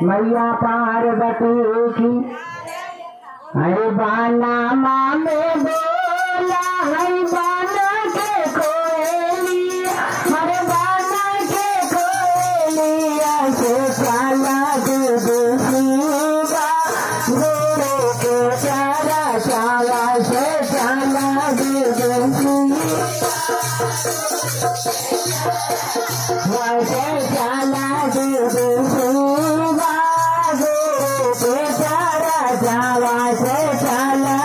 मैया पार्वती की। अरे बाना माँ में बोला है बाना के कोयलिया, अरे बाना के कोयलिया से चाला दूसरा गुरु के चारा चावा से चाला वैसे चाला दूसरा गुरु के चारा चावा से चाला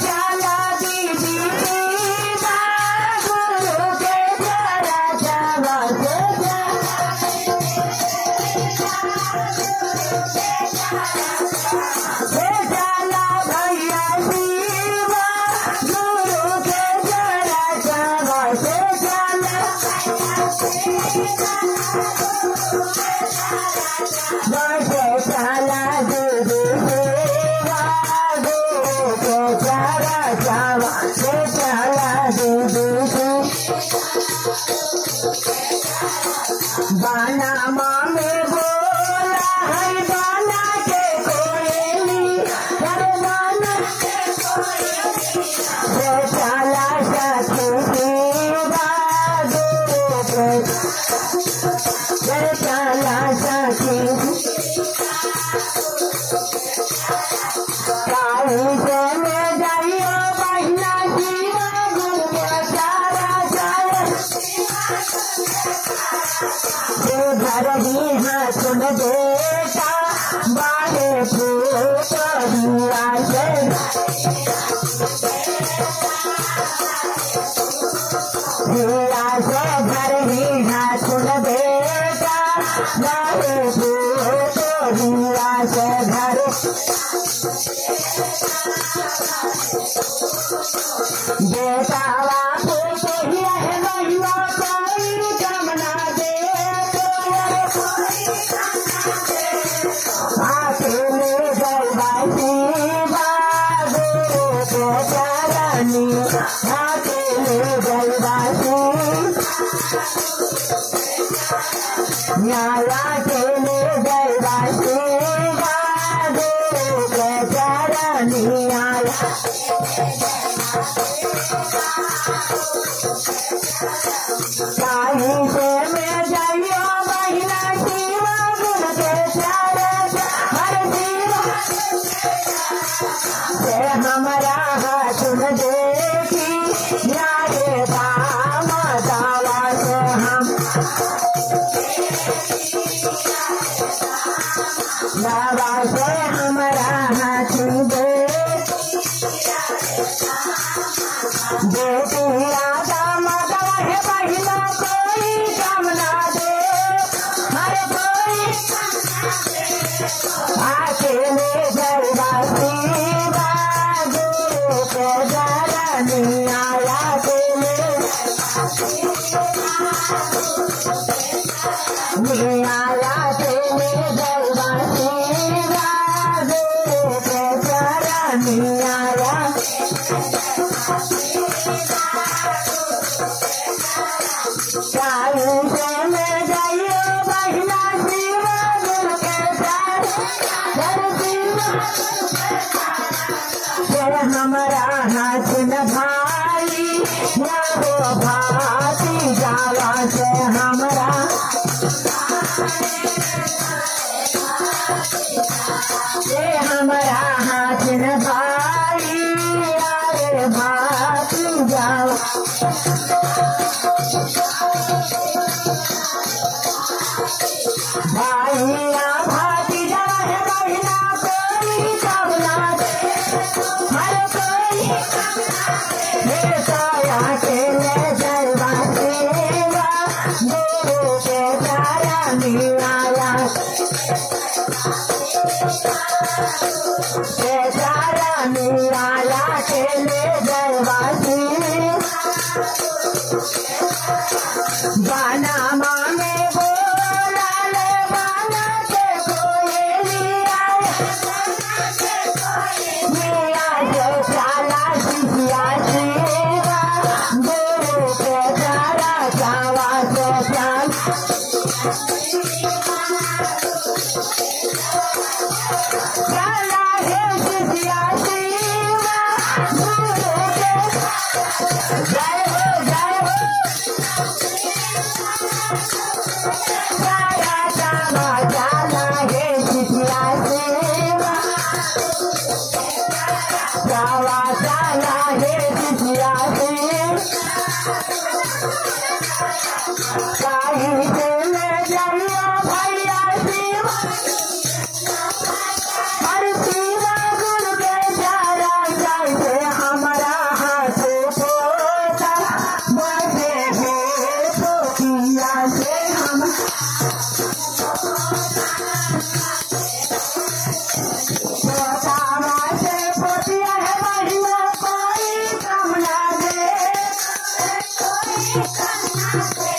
चाला दीदी गुरु के चारा चावा से चाला भैया शिवा गुरु के चारा चावा से चाला वैसे चाला दीदी शिवा गुरु के चारा चावा से चाला दीदी बाना माँ में बोला है बाना के कोयली, अरे बाना के कोयली से चाला साथी शिवा गुरु के से चाला साथी काली से में जाइयो बहिना शिवा गुरु के चारा चाला घर ही हाथ में बेटा बाहे फूट हुआ से घर ही हाथ में बेटा बाहे फूट हुआ से घर बेटा बापू तो ही है महिला कोई कामना दे आके ले गए शिवा गुरु के चरनी, आके ले गए न्याया के ले गए शिवा गुरु के चरनी आया काली से में जाइयो महिला शिवा गुरु के चारा हर शिवा से हमारा हाथ में देखी न्याय दाम दावा से हम दावा से हमारा हाथ दे बेटिया दाम दावा है महिला कोई कामना दे, हर कोई आके ले गए शिवा गुरु के चरनी आया के आया के ले गए शिवा गुरु के चरनी आया काली से में जाइयो बहिना शिवा गुरु के से हमारा हाथ न भाई ना हो भाती जावा से हमारा से हमारा हाथ न भाई अरे भाती जावा भाइया भाती जावा है महिला कोई कामना दे, हर कोई साया के ले जलवा शिवा गुरु के चरनी आया के चरनी आया के ले जलवा बाना माँ में बोला ले बाना के कोयलिया से चाला शिवा गुरु के चारा चावा कैसे ले जाइयो भैया शिव हर शिवा गुण के प्यारा कैसे हमारा हाथ पोता बसे हो तो किया से हम पोता से पोतिया है बढ़िया कोई कम ना दे कोई कम ना दे